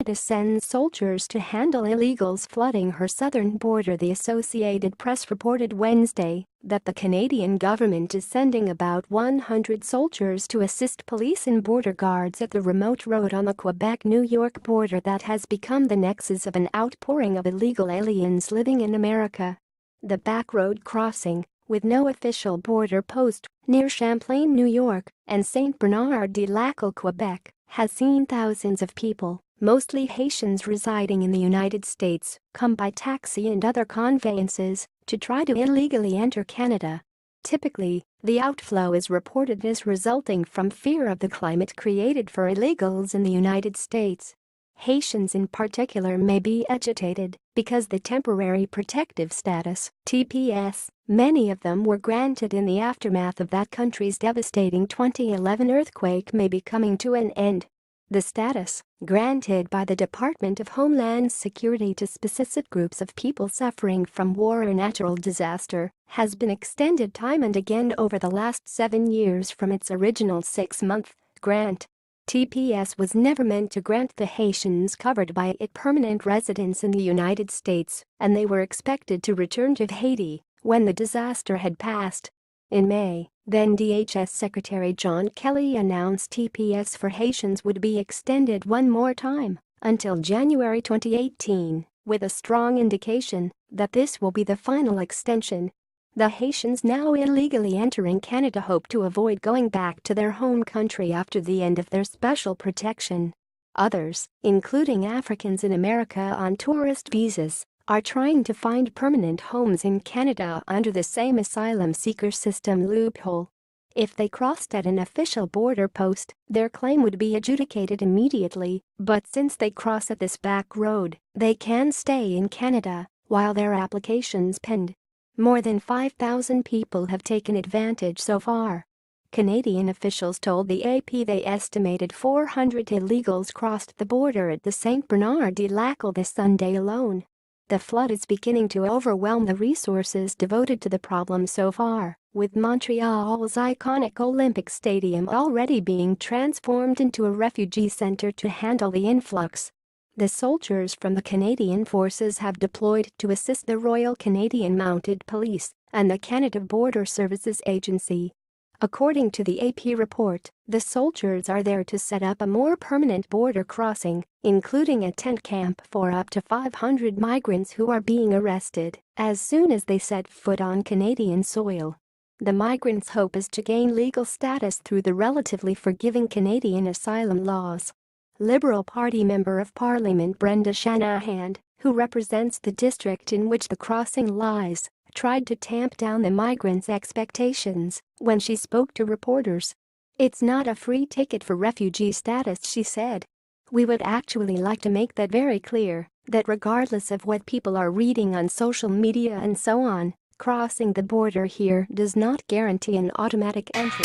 Canada sends soldiers to handle illegals flooding her southern border. The Associated Press reported Wednesday that the Canadian government is sending about 100 soldiers to assist police and border guards at the remote road on the Quebec-New York border that has become the nexus of an outpouring of illegal aliens living in America. The back road crossing, with no official border post, near Champlain, New York, and Saint-Bernard-de-Lacal, Quebec, has seen thousands of people, mostly Haitians residing in the United States, come by taxi and other conveyances to try to illegally enter Canada. Typically, the outflow is reported as resulting from fear of the climate created for illegals in the United States. Haitians in particular may be agitated because the temporary protective status (TPS) many of them were granted in the aftermath of that country's devastating 2011 earthquake may be coming to an end. The status, granted by the Department of Homeland Security to specific groups of people suffering from war or natural disaster, has been extended time and again over the last 7 years from its original 6-month grant. TPS was never meant to grant the Haitians covered by it permanent residence in the United States, and they were expected to return to Haiti when the disaster had passed. In May, then DHS Secretary John Kelly announced TPS for Haitians would be extended one more time until January 2018, with a strong indication that this will be the final extension. The Haitians now illegally entering Canada hope to avoid going back to their home country after the end of their special protection. Others, including Africans in America on tourist visas, are trying to find permanent homes in Canada under the same asylum seeker system loophole. If they crossed at an official border post, their claim would be adjudicated immediately, but since they cross at this back road, they can stay in Canada while their applications pend. More than 5,000 people have taken advantage so far. Canadian officials told the AP they estimated 400 illegals crossed the border at the Saint-Bernard-de-Lacal this Sunday alone. The flood is beginning to overwhelm the resources devoted to the problem so far, with Montreal's iconic Olympic Stadium already being transformed into a refugee center to handle the influx. The soldiers from the Canadian Forces have deployed to assist the Royal Canadian Mounted Police and the Canada Border Services Agency. According to the AP report, the soldiers are there to set up a more permanent border crossing, including a tent camp for up to 500 migrants who are being arrested as soon as they set foot on Canadian soil. The migrants' hope is to gain legal status through the relatively forgiving Canadian asylum laws. Liberal Party Member of Parliament Brenda Shanahan, who represents the district in which the crossing lies, tried to tamp down the migrants' expectations when she spoke to reporters. "It's not a free ticket for refugee status," she said. "We would actually like to make that very clear, that regardless of what people are reading on social media and so on, crossing the border here does not guarantee an automatic entry."